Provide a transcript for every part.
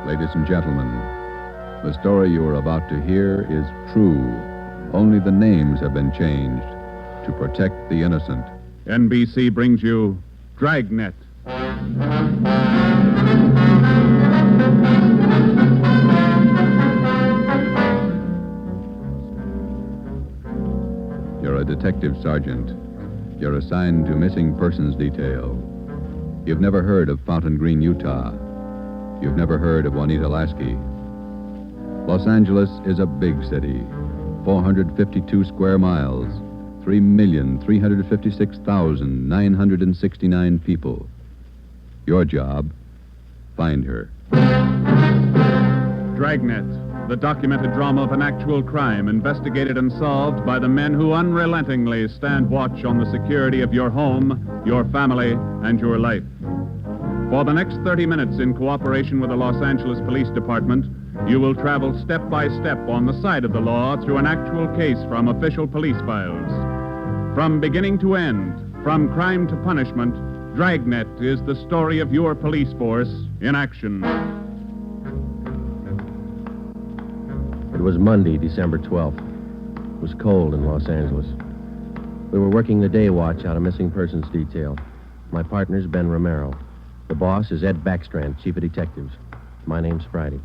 Ladies and gentlemen, the story you are about to hear is true. Only the names have been changed to protect the innocent. NBC brings you Dragnet. You're a detective sergeant. You're assigned to missing persons detail. You've never heard of Fountain Green, Utah. You've never heard of Juanita Lasky. Los Angeles is a big city, 452 square miles, 3,356,969 people. Your job, find her. Dragnet, the documented drama of an actual crime investigated and solved by the men who unrelentingly stand watch on the security of your home, your family, and your life. For the next 30 minutes, in cooperation with the Los Angeles Police Department, you will travel step by step on the side of the law through an actual case from official police files. From beginning to end, from crime to punishment, Dragnet is the story of your police force in action. It was Monday, December 12th. It was cold in Los Angeles. We were working the day watch out of missing persons detail. My partner's Ben Romero. The boss is Ed Backstrand, chief of detectives. My name's Friday.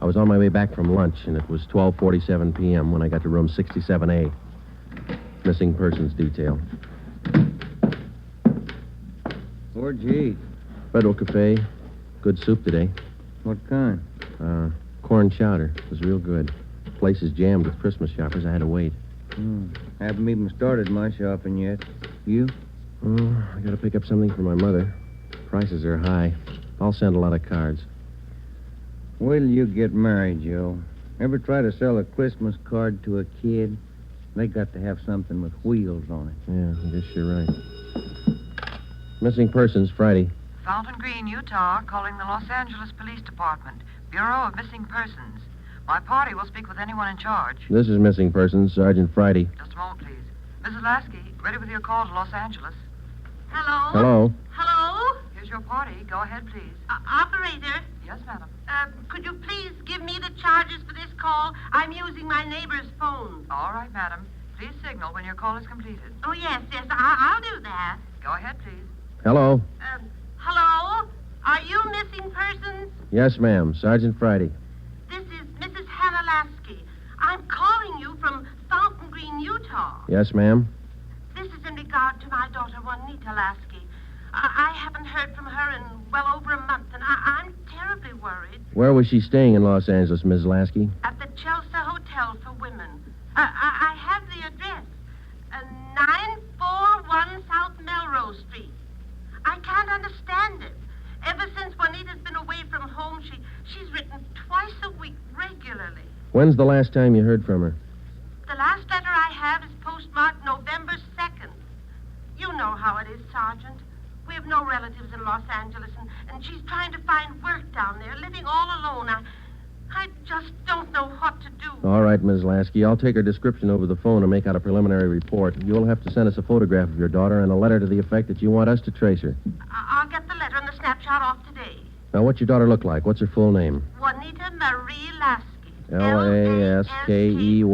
I was on my way back from lunch, and it was 12:47 p.m. when I got to room 67A. Missing persons detail. Where'd you eat? Federal Cafe. Good soup today. What kind? Corn chowder. It was real good. The place is jammed with Christmas shoppers. I had to wait. Haven't even started my shopping yet. You? Oh, I gotta pick up something for my mother. Prices are high. I'll send a lot of cards. Wait till you get married, Joe. Ever try to sell a Christmas card to a kid? They got to have something with wheels on it. Yeah, I guess you're right. Missing persons, Friday. Fountain Green, Utah, calling the Los Angeles Police Department, Bureau of Missing Persons. My party will speak with anyone in charge. This is missing persons, Sergeant Friday. Just a moment, please. Mrs. Lasky, ready with your call to Los Angeles. Hello? Hello? Hello? Here's your party. Go ahead, please. Operator, Yes, madam. could you please give me the charges for this call? I'm using my neighbor's phone. All right, madam. Please signal when your call is completed. Oh, yes, I'll do that. Go ahead, please. Hello? Hello? Are you missing persons? Yes, ma'am. Sergeant Friday. This is Mrs. Hannah Lasky. I'm calling you from Fountain Green, Utah. Yes, ma'am. This is in regard to my daughter, Juanita Lasky. I haven't heard from her in well over a month, and I'm terribly worried. Where was she staying in Los Angeles, Miss Lasky? At the Chelsea Hotel for Women. I have the address. 941 South Melrose Street. I can't understand it. Ever since Juanita's been away from home, she's written twice a week regularly. When's the last time you heard from her? The last letter I have is postmarked November 2nd. You know how it is, Sergeant. We have no relatives in Los Angeles, and she's trying to find work down there, living all alone. I just don't know what to do. All right, Miss Lasky. I'll take her description over the phone and make out a preliminary report. You'll have to send us a photograph of your daughter and a letter to the effect that you want us to trace her. I'll get the letter and the snapshot off today. Now, what's your daughter look like? What's her full name? Juanita Marie Lasky. Laskey.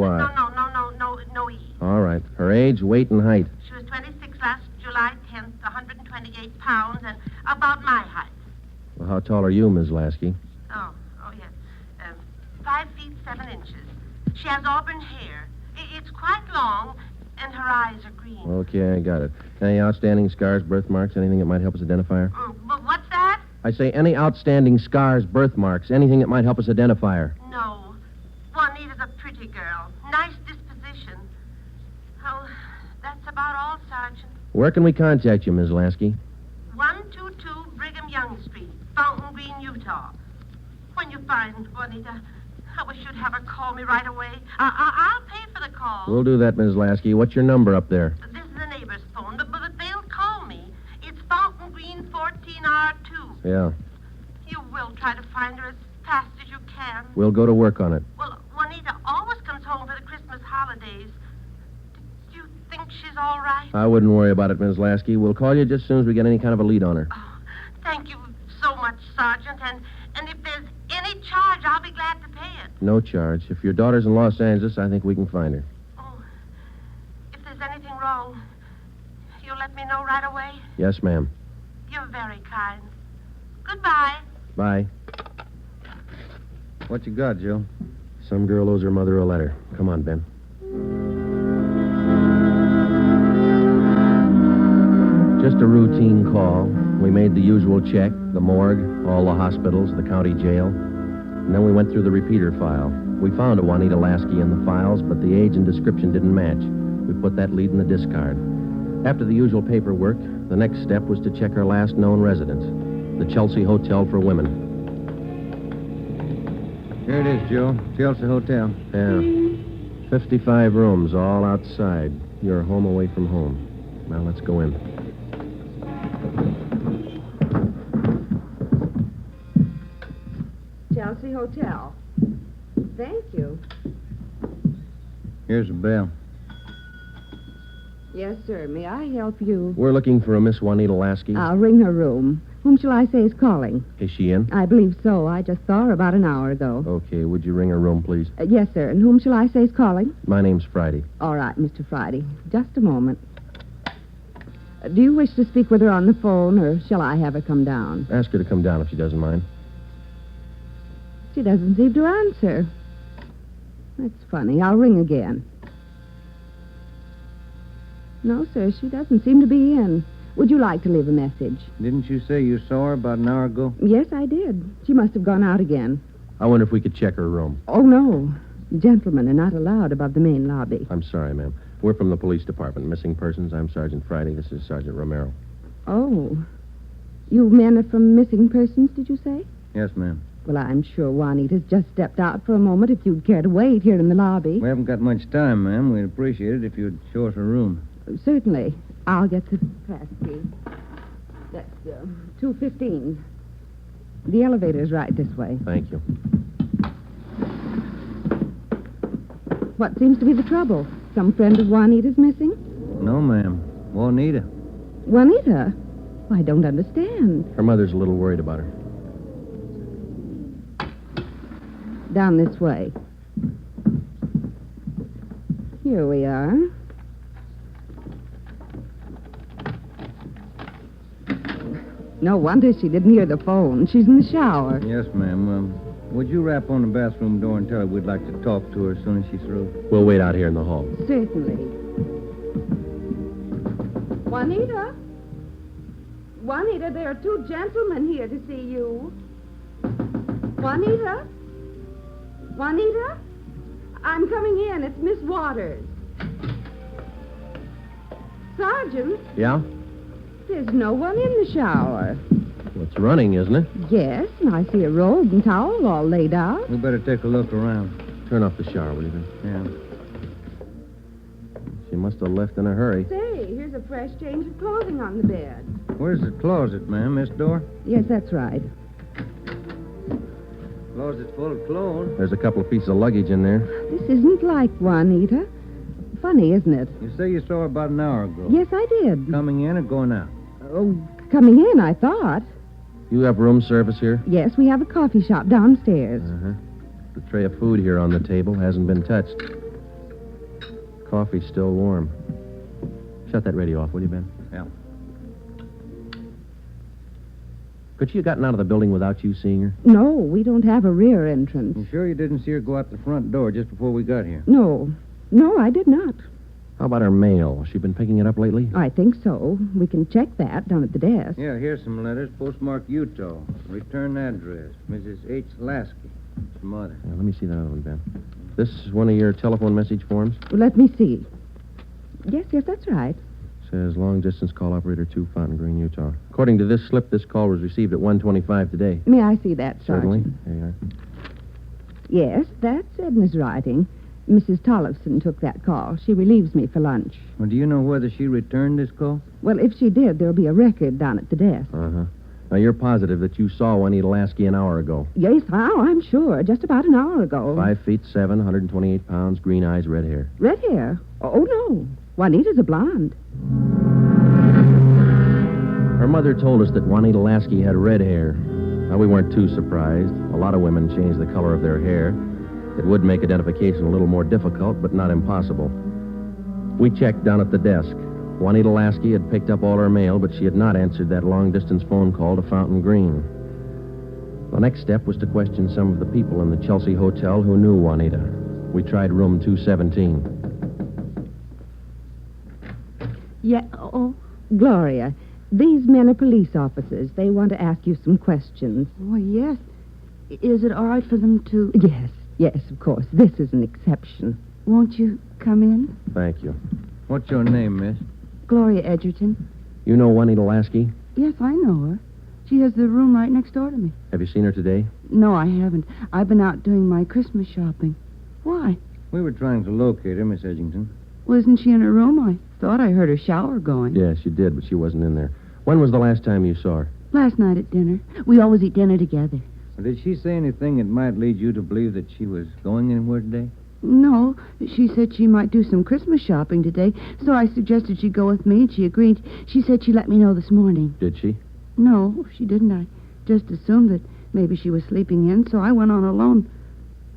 No E. All right. Her age, weight, and height. She was 26 last July 10th, 128 pounds, and about my height. Well, how tall are you, Miss Lasky? Oh, yes. 5 feet 7 inches. She has auburn hair. It's quite long, and her eyes are green. Okay, I got it. Any outstanding scars, birthmarks, anything that might help us identify her? But what's that? I say any outstanding scars, birthmarks, anything that might help us identify her. No. Juanita's a pretty girl. Nice disposition. Oh, that's about all, Sergeant. Where can we contact you, Miss Lasky? 122 Brigham Young Street, Fountain Green, Utah. When you find Juanita, I wish you'd have her call me right away. I'll pay for the call. We'll do that, Miss Lasky. What's your number up there? This is the neighbor's phone, but they'll call me. It's Fountain Green 14R2. Yeah. You will try to find her as fast as you can. We'll go to work on it. Well, Juanita always comes home for the Christmas holidays. Do you think she's all right? I wouldn't worry about it, Miss Lasky. We'll call you just as soon as we get any kind of a lead on her. Oh, thank you so much, Sergeant. And if there's No charge. If your daughter's in Los Angeles, I think we can find her. Oh, if there's anything wrong, you'll let me know right away? Yes, ma'am. You're very kind. Goodbye. Bye. What you got, Joe? Some girl owes her mother a letter. Come on, Ben. Just a routine call. We made the usual check, the morgue, all the hospitals, the county jail. And then we went through the repeater file. We found a Juanita Lasky in the files, but the age and description didn't match. We put that lead in the discard. After the usual paperwork, the next step was to check her last known residence, the Chelsea Hotel for Women. Here it is, Joe. Chelsea Hotel. Yeah. 55 rooms, all outside. You're home away from home. Now let's go in. Chelsea Hotel. Thank you. Here's a bell. Yes, sir. May I help you? We're looking for a Miss Juanita Lasky. I'll ring her room. Whom shall I say is calling? Is she in? I believe so. I just saw her about an hour ago. Okay, would you ring her room, please? Yes, sir. And whom shall I say is calling? My name's Friday. All right, Mr. Friday. Just a moment. Do you wish to speak with her on the phone, or shall I have her come down? Ask her to come down if she doesn't mind. She doesn't seem to answer. That's funny. I'll ring again. No, sir, she doesn't seem to be in. Would you like to leave a message? Didn't you say you saw her about an hour ago? Yes, I did. She must have gone out again. I wonder if we could check her room. Oh, no. Gentlemen are not allowed above the main lobby. I'm sorry, ma'am. We're from the police department. Missing persons. I'm Sergeant Friday. This is Sergeant Romero. Oh. You men are from Missing Persons, did you say? Yes, ma'am. Well, I'm sure Juanita's just stepped out for a moment if you'd care to wait here in the lobby. We haven't got much time, ma'am. We'd appreciate it if you'd show us her room. Certainly. I'll get the pass key. That's 215. The elevator's right this way. Thank you. What seems to be the trouble? Some friend of Juanita's missing? No, ma'am. Juanita. Juanita? I don't understand. Her mother's a little worried about her. Down this way. Here we are. No wonder she didn't hear the phone. She's in the shower. Yes, ma'am. Would you rap on the bathroom door and tell her we'd like to talk to her as soon as she's through? We'll wait out here in the hall. Certainly. Juanita? Juanita, there are two gentlemen here to see you. Juanita? Juanita? I'm coming in. It's Miss Waters. Sergeant, Yeah? there's no one in the shower. Well, it's running, isn't it? Yes, and I see a robe and towel all laid out. We better take a look around. Turn off the shower, will you, Ben? Yeah. She must have left in a hurry. Say, here's a fresh change of clothing on the bed. Where's the closet, ma'am? This door? Yes, that's right. Closet's full of clothes. There's a couple of pieces of luggage in there. This isn't like Juanita. Funny, isn't it? You say you saw her about an hour ago. Yes, I did. Coming in or going out? Oh, coming in, I thought. You have room service here? Yes, we have a coffee shop downstairs. Uh-huh. The tray of food here on the table hasn't been touched. Coffee's still warm. Shut that radio off, will you, Ben? Yeah. Could she have gotten out of the building without you seeing her? No, we don't have a rear entrance. You sure you didn't see her go out the front door just before we got here? No, I did not. How about her mail? Has she been picking it up lately? I think so. We can check that down at the desk. Yeah, here's some letters. Postmarked Utah. Return address. Mrs. H. Lasky. It's her mother. Yeah, let me see that other one, Ben. This is one of your telephone message forms? Let me see. Yes, that's right. Says long distance call operator 2, Fountain Green, Utah. According to this slip, this call was received at 1:25 today. May I see that, Certainly. Sergeant? There you are. Yes, that's Edna's writing. Mrs. Tollefson took that call. She relieves me for lunch. Well, do you know whether she returned this call? Well, if she did, there'll be a record down at the desk. Uh-huh. Now, you're positive that you saw Juanita Lasky an hour ago. Yes, I'm sure. Just about an hour ago. 5'7", 128 pounds, green eyes, red hair. Red hair? Oh, no. Juanita's a blonde. Her mother told us that Juanita Lasky had red hair. Now, we weren't too surprised. A lot of women change the color of their hair. It would make identification a little more difficult, but not impossible. We checked down at the desk. Juanita Lasky had picked up all her mail, but she had not answered that long-distance phone call to Fountain Green. The next step was to question some of the people in the Chelsea Hotel who knew Juanita. We tried room 217. Yeah, Gloria, these men are police officers. They want to ask you some questions. Oh, yes. Is it all right for them to... Yes, of course. This is an exception. Won't you come in? Thank you. What's your name, miss? Gloria Edgerton. You know Juanita Lasky? Yes, I know her. She has the room right next door to me. Have you seen her today? No, I haven't. I've been out doing my Christmas shopping. Why? We were trying to locate her, Miss Edgerton. Well, isn't she in her room? I thought I heard her shower going. Yes, you did, but she wasn't in there. When was the last time you saw her? Last night at dinner. We always eat dinner together. Well, did she say anything that might lead you to believe that she was going anywhere today? No, she said she might do some Christmas shopping today, so I suggested she go with me, and she agreed. She said she'd let me know this morning. Did she? No, she didn't. I just assumed that maybe she was sleeping in, so I went on alone.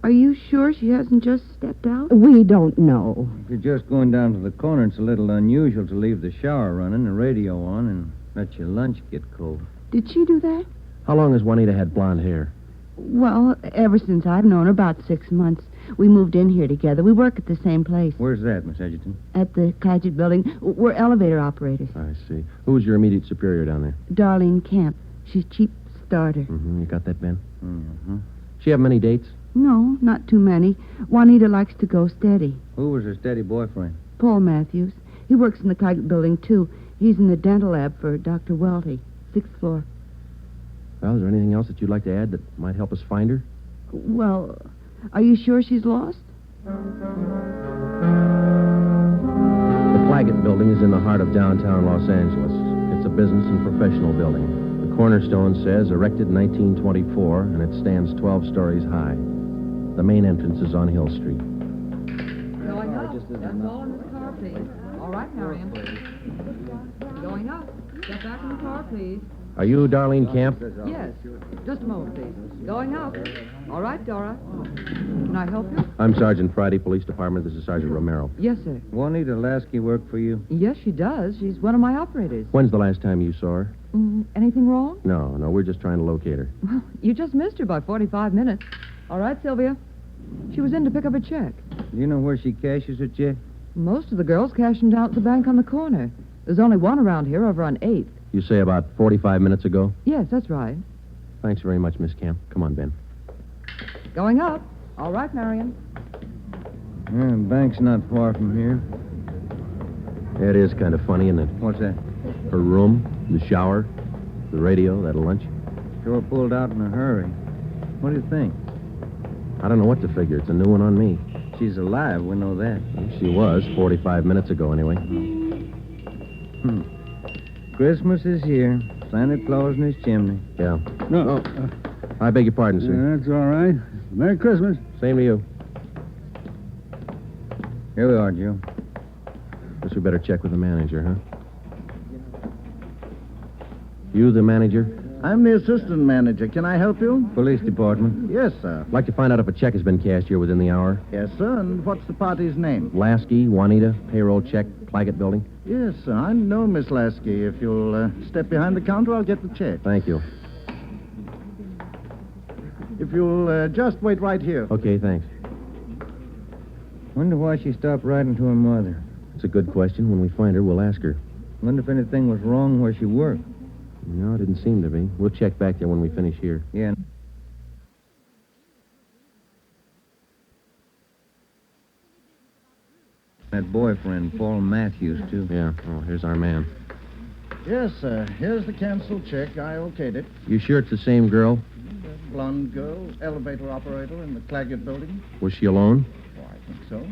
Are you sure she hasn't just stepped out? We don't know. If you're just going down to the corner, it's a little unusual to leave the shower running, the radio on, and let your lunch get cold. Did she do that? How long has Juanita had blonde hair? Well, ever since I've known her, about 6 months. We moved in here together. We work at the same place. Where's that, Miss Edgerton? At the Claggett building. We're elevator operators. I see. Who was your immediate superior down there? Darlene Kemp. She's chief starter. Mm-hmm. You got that, Ben? Mm-hmm. She have many dates? No, not too many. Juanita likes to go steady. Who was her steady boyfriend? Paul Matthews. He works in the Claggett building, too. He's in the dental lab for Dr. Welty, 6th floor. Well, is there anything else that you'd like to add that might help us find her? Well, are you sure she's lost? The Claggett building is in the heart of downtown Los Angeles. It's a business and professional building. The cornerstone says erected in 1924, and it stands 12 stories high. The main entrance is on Hill Street. Going up. That's all in this car, please. All right, Marion. Going up. Get back in the car, please. Are you Darlene Camp? Yes. Just a moment, please. Going up. All right, Dora. Can I help you? I'm Sergeant Friday, Police Department. This is Sergeant Romero. Yes, sir. Juanita Lasky work for you? Yes, she does. She's one of my operators. When's the last time you saw her? Anything wrong? No, we're just trying to locate her. Well, you just missed her by 45 minutes. All right, Sylvia. She was in to pick up a check. Do you know where she cashes her check? Most of the girls cash them down at the bank on the corner. There's only one around here over on 8th. You say about 45 minutes ago? Yes, that's right. Thanks very much, Miss Camp. Come on, Ben. Going up. All right, Marion. Yeah, the bank's not far from here. It is kind of funny, isn't it? What's that? Her room, the shower, the radio, that lunch. Sure pulled out in a hurry. What do you think? I don't know what to figure. It's a new one on me. She's alive, we know that. She was 45 minutes ago, anyway. Christmas is here. Santa Claus in his chimney. Yeah. No. I beg your pardon, sir. That's all right. Merry Christmas. Same to you. Here we are, Joe. Guess we better check with the manager, huh? You the manager? I'm the assistant manager. Can I help you? Police department. Yes, sir. I'd like to find out if a check has been cashed here within the hour. Yes, sir. And what's the party's name? Lasky, Juanita, payroll check, Claggett building. Yes, sir. I know Miss Lasky. If you'll step behind the counter, I'll get the check. Thank you. If you'll just wait right here. Okay, thanks. Wonder why she stopped writing to her mother. It's a good question. When we find her, we'll ask her. Wonder if anything was wrong where she worked. No, it didn't seem to be. We'll check back there when we finish here. Yeah. That boyfriend, Paul Matthews, too. Yeah. Oh, here's our man. Yes, sir. Here's the canceled check. I okayed it. You sure it's the same girl? The blonde girl, elevator operator in the Claggett building. Was she alone? Oh, I think so.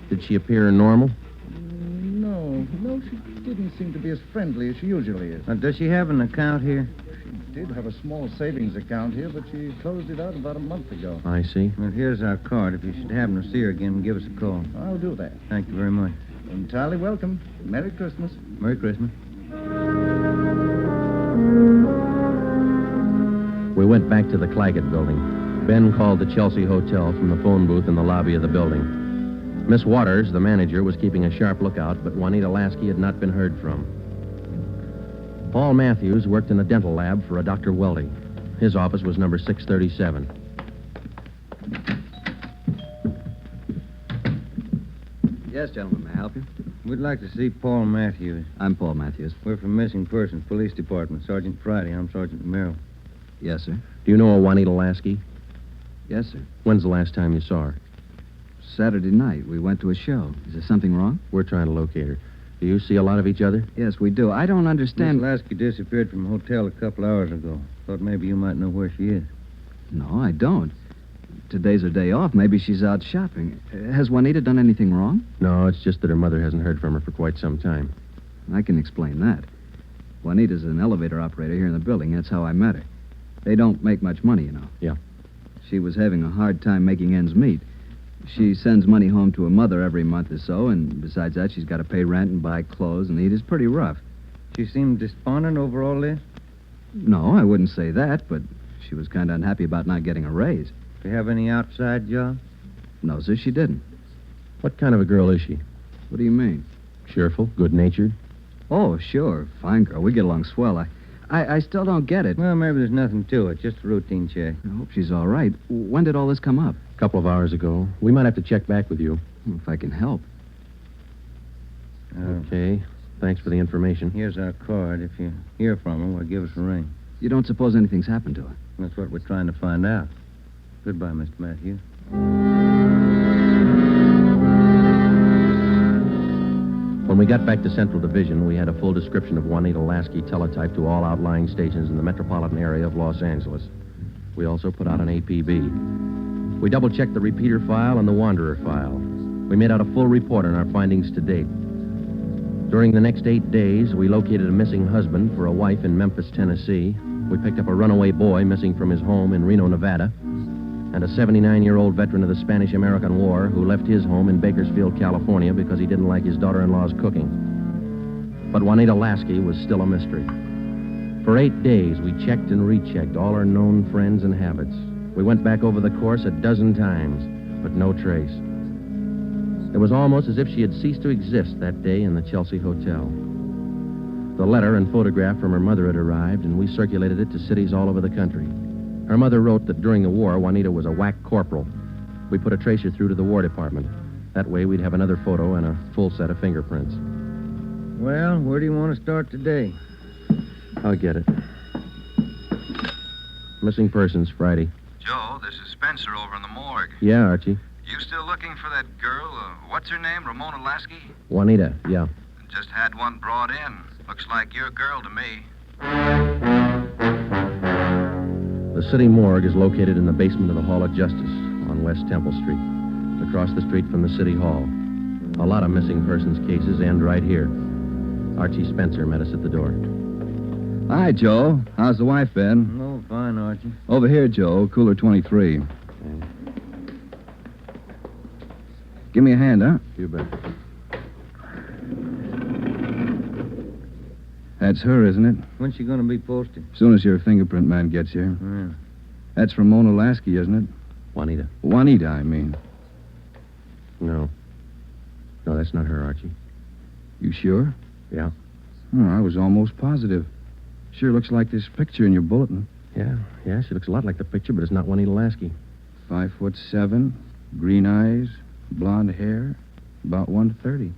Did she appear normal? No, she didn't seem to be as friendly as she usually is. Does she have an account here? She did have a small savings account here, but she closed it out about a month ago. I see. Well, here's our card. If you should happen to see her again, give us a call. I'll do that. Thank you very much. Entirely welcome. Merry Christmas. Merry Christmas. We went back to the Claggett building. Ben called the Chelsea Hotel from the phone booth in the lobby of the building. Miss Waters, the manager, was keeping a sharp lookout, but Juanita Lasky had not been heard from. Paul Matthews worked in a dental lab for a Dr. Weldy. His office was number 637. Yes, gentlemen, may I help you? We'd like to see Paul Matthews. I'm Paul Matthews. We're from Missing Persons Police Department. Sergeant Friday. I'm Sergeant Merrill. Yes, sir. Do you know a Juanita Lasky? Yes, sir. When's the last time you saw her? Saturday night, we went to a show. Is there something wrong? We're trying to locate her. Do you see a lot of each other? Yes, we do. I don't understand... Miss Lasky disappeared from a hotel a couple hours ago. Thought maybe you might know where she is. No, I don't. Today's her day off. Maybe she's out shopping. Has Juanita done anything wrong? No, it's just that her mother hasn't heard from her for quite some time. I can explain that. Juanita's an elevator operator here in the building. That's how I met her. They don't make much money, you know. Yeah. She was having a hard time making ends meet. She sends money home to her mother every month or so, and besides that, she's got to pay rent and buy clothes and eat. It's pretty rough. She seemed despondent over all this? No, I wouldn't say that, but she was kind of unhappy about not getting a raise. Do you have any outside job? No, sir, she didn't. What kind of a girl is she? What do you mean? Cheerful, good-natured? Oh, sure. Fine girl. We get along swell. I still don't get it. Well, maybe there's nothing to it. Just a routine check. I hope she's all right. When did all this come up? A couple of hours ago. We might have to check back with you. If I can help. Okay. Thanks for the information. Here's our card. If you hear from her, well, give us a ring. You don't suppose anything's happened to her? That's what we're trying to find out. Goodbye, Mr. Matthews. When we got back to Central Division, we had a full description of Juanita Lasky teletyped to all outlying stations in the metropolitan area of Los Angeles. We also put out an APB. We double-checked the repeater file and the wanderer file. We made out a full report on our findings to date. During the next 8 days, we located a missing husband for a wife in Memphis, Tennessee. We picked up a runaway boy missing from his home in Reno, Nevada, and a 79-year-old veteran of the Spanish-American War who left his home in Bakersfield, California because he didn't like his daughter-in-law's cooking. But Juanita Lasky was still a mystery. For 8 days, we checked and rechecked all her known friends and habits. We went back over the course a dozen times, but no trace. It was almost as if she had ceased to exist that day in the Chelsea Hotel. The letter and photograph from her mother had arrived, and we circulated it to cities all over the country. Her mother wrote that during the war, Juanita was a whack corporal. We put a tracer through to the War Department. That way, we'd have another photo and a full set of fingerprints. Well, where do you want to start today? I'll get it. Missing persons, Friday. Joe, this is Spencer over in the morgue. Yeah, Archie. You still looking for that girl? What's her name? Ramona Lasky? Juanita, yeah. Just had one brought in. Looks like your girl to me. The city morgue is located in the basement of the Hall of Justice on West Temple Street, across the street from the City Hall. A lot of missing persons cases end right here. Archie Spencer met us at the door. Hi, Joe. How's the wife been? Oh, fine, Archie. Over here, Joe. Cooler 23. Okay. Give me a hand, huh? You bet. That's her, isn't it? When's she going to be posted? As soon as your fingerprint man gets here. Yeah. That's Ramona Lasky, isn't it? Juanita. Juanita, I mean. No. No, that's not her, Archie. You sure? Yeah. Oh, I was almost positive. Sure looks like this picture in your bulletin. Yeah, she looks a lot like the picture, but it's not Juanita Lasky. 5'7", green eyes, blonde hair, about 130.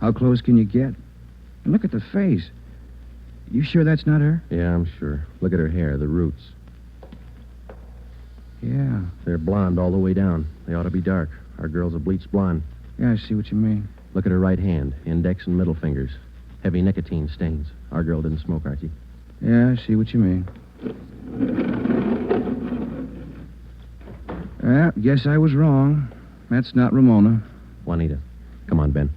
How close can you get? And look at the face. You sure that's not her? Yeah, I'm sure. Look at her hair, the roots. Yeah. They're blonde all the way down. They ought to be dark. Our girl's a bleached blonde. Yeah, I see what you mean. Look at her right hand, index and middle fingers. Heavy nicotine stains. Our girl didn't smoke, Archie. Yeah, I see what you mean. Well, guess I was wrong. That's not Ramona. Juanita. Come on, Ben.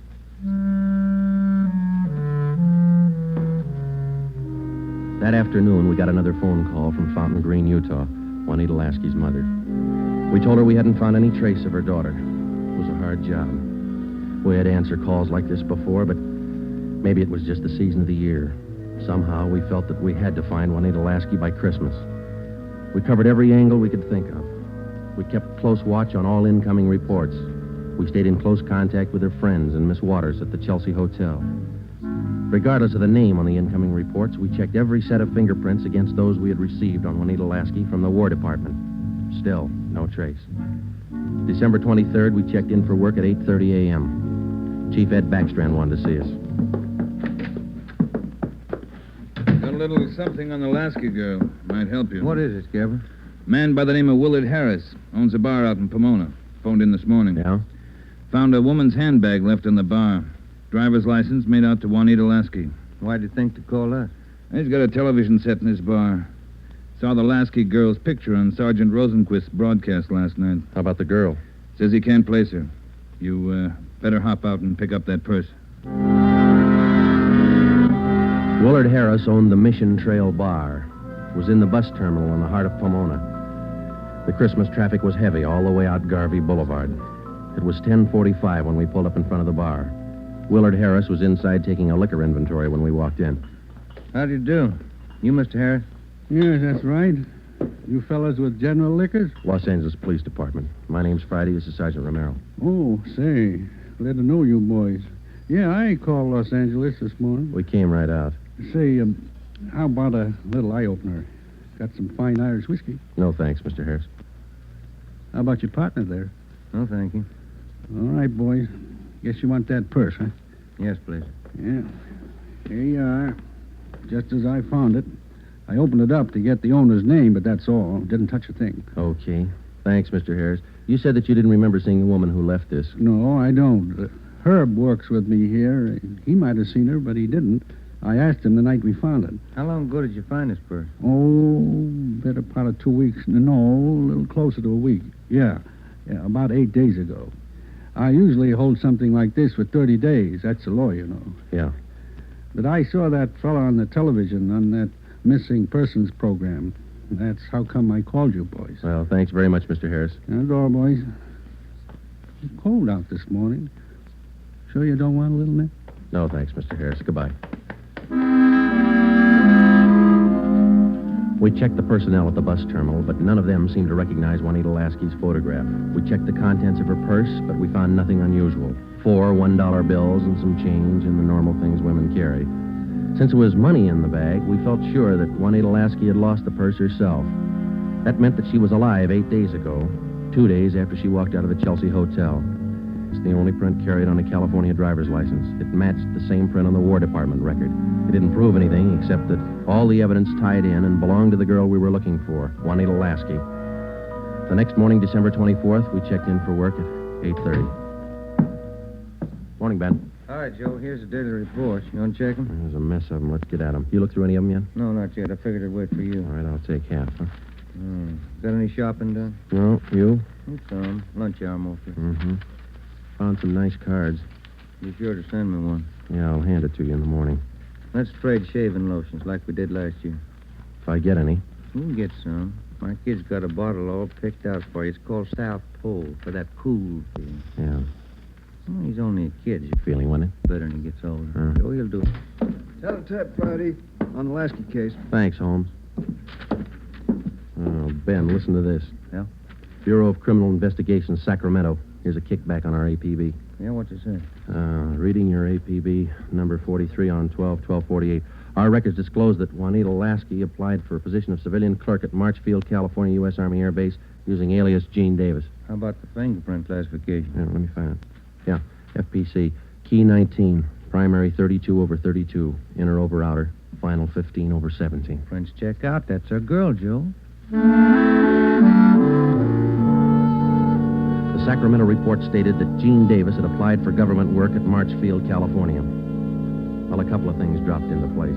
That afternoon, we got another phone call from Fountain Green, Utah, Juanita Lasky's mother. We told her we hadn't found any trace of her daughter. It was a hard job. We had to answer calls like this before, but maybe it was just the season of the year. Somehow, we felt that we had to find Juanita Lasky by Christmas. We covered every angle we could think of. We kept close watch on all incoming reports. We stayed in close contact with her friends and Miss Waters at the Chelsea Hotel. Regardless of the name on the incoming reports, we checked every set of fingerprints against those we had received on Juanita Lasky from the War Department. Still, no trace. December 23rd, we checked in for work at 8:30 a.m. Chief Ed Backstrand wanted to see us. Got a little something on the Lasky girl. Might help you. What is it, Skipper? Man by the name of Willard Harris. Owns a bar out in Pomona. Phoned in this morning. Yeah? Found a woman's handbag left in the bar. Driver's license made out to Juanita Lasky. Why'd you think to call us? He's got a television set in his bar. Saw the Lasky girl's picture on Sergeant Rosenquist's broadcast last night. How about the girl? Says he can't place her. You better hop out and pick up that purse. Willard Harris owned the Mission Trail Bar. It was in the bus terminal in the heart of Pomona. The Christmas traffic was heavy all the way out Garvey Boulevard. It was 10:45 when we pulled up in front of the bar. Willard Harris was inside taking a liquor inventory when we walked in. How do you do? You, Mr. Harris? Yes, that's right. You fellas with General Liquors? Los Angeles Police Department. My name's Friday. This is Sergeant Romero. Oh, say, glad to know you boys. Yeah, I called Los Angeles this morning. We came right out. Say, how about a little eye-opener? Got some fine Irish whiskey. No, thanks, Mr. Harris. How about your partner there? No, thank you. All right, boys. Guess you want that purse, huh? Yes, please. Yeah. Here you are. Just as I found it. I opened it up to get the owner's name, but that's all. Didn't touch a thing. Okay. Thanks, Mr. Harris. You said that you didn't remember seeing the woman who left this. No, I don't. Herb works with me here. He might have seen her, but he didn't. I asked him the night we found it. How long ago did you find this purse? Oh, better part of 2 weeks. No, a little closer to a week. Yeah, about 8 days ago. I usually hold something like this for 30 days. That's the law, you know. Yeah. But I saw that fellow on the television on that missing persons program. That's how come I called you, boys. Well, thanks very much, Mr. Harris. That's all, boys. It's cold out this morning. Sure you don't want a little nip? No, thanks, Mr. Harris. Goodbye. We checked the personnel at the bus terminal, but none of them seemed to recognize Juanita Lasky's photograph. We checked the contents of her purse, but we found nothing unusual. 4 $1 bills and some change and the normal things women carry. Since there was money in the bag, we felt sure that Juanita Lasky had lost the purse herself. That meant that she was alive 8 days ago, 2 days after she walked out of the Chelsea Hotel. It's the only print carried on a California driver's license. It matched the same print on the War Department record. It didn't prove anything except that all the evidence tied in and belonged to the girl we were looking for, Juanita Lasky. The next morning, December 24th, we checked in for work at 8:30. Morning, Ben. All right, Joe, here's the daily report. You want to check them? There's a mess of them. Let's get at them. You look through any of them yet? No, not yet. I figured I'd wait for you. All right, I'll take half, huh? Got any shopping done? No, you? Some. Lunch hour mostly. Mm-hmm. Found some nice cards. Be sure to send me one. Yeah, I'll hand it to you in the morning. Let's trade shaving lotions like we did last year. If I get any. You can get some. My kid's got a bottle all picked out for you. It's called South Pole for that cool feeling. Yeah. Well, he's only a kid. You feeling, wasn't it? Better when he gets older. Oh, he'll do it. Tell him Ted Friday on the Lasky case. Thanks, Holmes. Oh, Ben, listen to this. Yeah? Bureau of Criminal Investigation, Sacramento. Here's a kickback on our APB. Yeah, what's it say? Reading your APB, number 43 on 12/12/48. Our records disclose that Juanita Lasky applied for a position of civilian clerk at Marchfield, California, U.S. Army Air Base, using alias Gene Davis. How about the fingerprint classification? Yeah, let me find it. Yeah, FPC, key 19, primary 32/32, inner over outer, final 15/17. Prints check out. That's our girl, Joe. The Sacramento report stated that Gene Davis had applied for government work at Marchfield, California. Well, a couple of things dropped into place.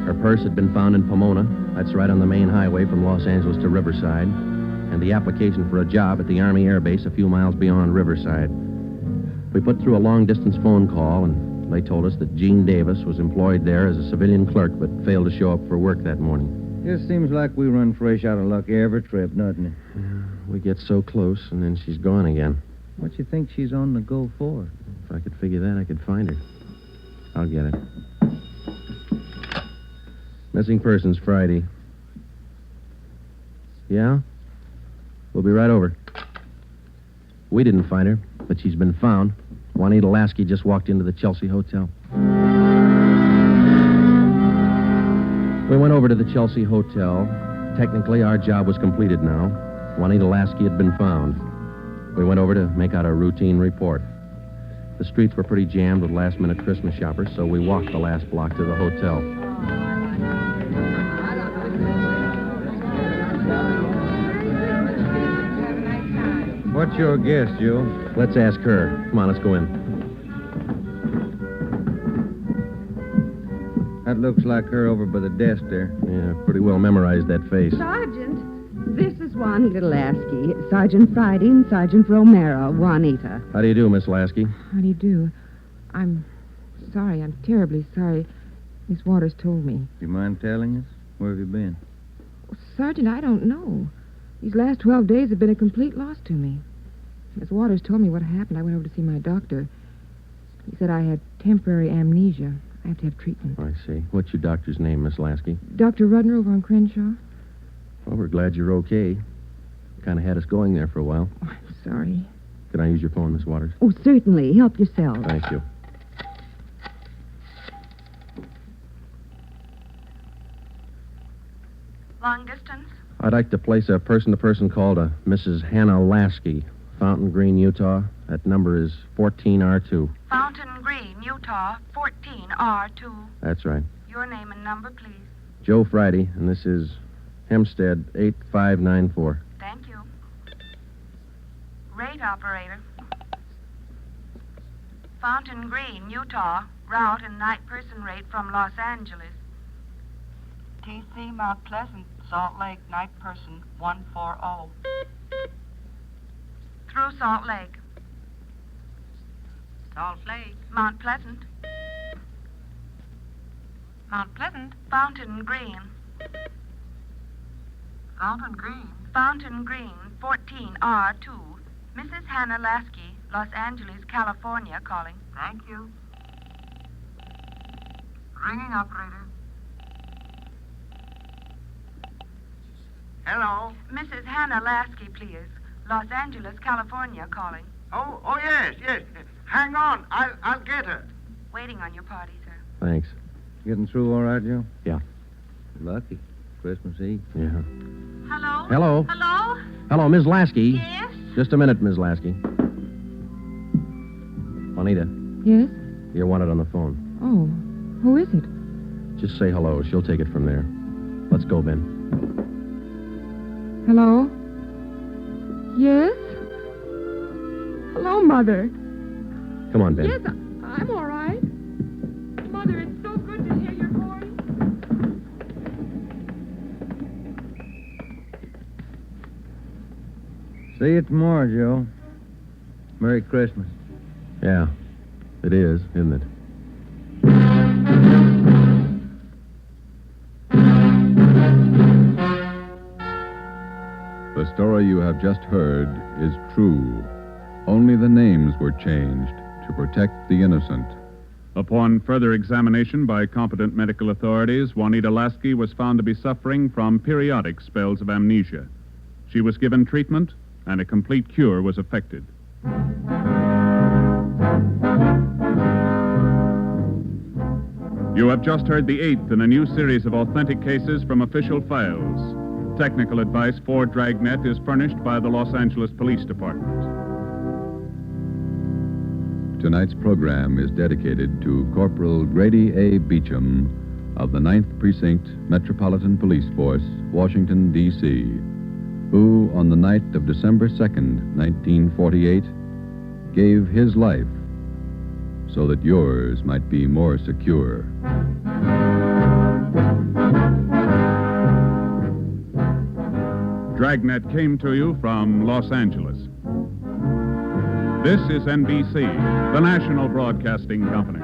Her purse had been found in Pomona. That's right on the main highway from Los Angeles to Riverside. And the application for a job at the Army Air Base a few miles beyond Riverside. We put through a long-distance phone call, and they told us that Gene Davis was employed there as a civilian clerk, but failed to show up for work that morning. It seems like we run fresh out of luck every trip, doesn't it? Yeah, we get so close, and then she's gone again. What you think she's on the go for? If I could figure that, I could find her. I'll get it. Missing persons, Friday. Yeah? We'll be right over. We didn't find her, but she's been found. Juanita Lasky just walked into the Chelsea Hotel. We went over to the Chelsea Hotel. Technically, our job was completed now. Juanita Lasky had been found. We went over to make out a routine report. The streets were pretty jammed with last-minute Christmas shoppers, so we walked the last block to the hotel. What's your guess, Joe? Let's ask her. Come on, let's go in. That looks like her over by the desk there. Yeah, pretty well memorized that face. Sergeant, this is Juanita Lasky. Sergeant Friday and Sergeant Romero, Juanita. How do you do, Miss Lasky? How do you do? I'm sorry. I'm terribly sorry. Miss Waters told me. You mind telling us? Where have you been? Sergeant, I don't know. These last 12 days have been a complete loss to me. Miss Waters told me what happened. I went over to see my doctor. He said I had temporary amnesia. I have to have treatment. I see. What's your doctor's name, Miss Lasky? Dr. Rudner over on Crenshaw. Well, we're glad you're okay. Kind of had us going there for a while. Oh, I'm sorry. Can I use your phone, Miss Waters? Oh, certainly. Help yourself. Thank you. Long distance? I'd like to place a person-to-person call to Mrs. Hannah Lasky, Fountain Green, Utah. That number is 14R2. Fountain Green, Utah, 14R2. That's right. Your name and number, please. Joe Friday, and this is Hempstead 8594. Thank you. Rate operator. Fountain Green, Utah, route and night person rate from Los Angeles. TC Mount Pleasant, Salt Lake, night person 140. Through Salt Lake. Salt Lake. Mount Pleasant. Mount Pleasant. Fountain Green. Fountain Green. Fountain Green, 14R2. Mrs. Hannah Lasky, Los Angeles, California, calling. Thank you. Ringing operator. Hello? Mrs. Hannah Lasky, please. Los Angeles, California, calling. Oh, yes. Hang on. I'll get her. Waiting on your party, sir. Thanks. Getting through all right, Joe? Yeah. Lucky. Christmas Eve. Yeah. Hello? Hello? Hello? Hello, Ms. Lasky. Yes? Just a minute, Ms. Lasky. Juanita, Yes? you're wanted on the phone. Oh, who is it? Just say hello. She'll take it from there. Let's go, Ben. Hello? Yes? Hello, Mother. Come on, Ben. Yes, I'm all right. Mother, it's so good to hear your voice. See you tomorrow, Joe. Merry Christmas. Yeah, it is, isn't it? The story you have just heard is true. Only the names were changed to protect the innocent. Upon further examination by competent medical authorities, Juanita Lasky was found to be suffering from periodic spells of amnesia. She was given treatment, and a complete cure was effected. You have just heard the 8th in a new series of authentic cases from official files. Technical advice for Dragnet is furnished by the Los Angeles Police Department. Tonight's program is dedicated to Corporal Grady A. Beecham of the 9th Precinct Metropolitan Police Force, Washington, D.C., who, on the night of December 2nd, 1948, gave his life so that yours might be more secure. Dragnet came to you from Los Angeles. This is NBC, the national broadcasting company.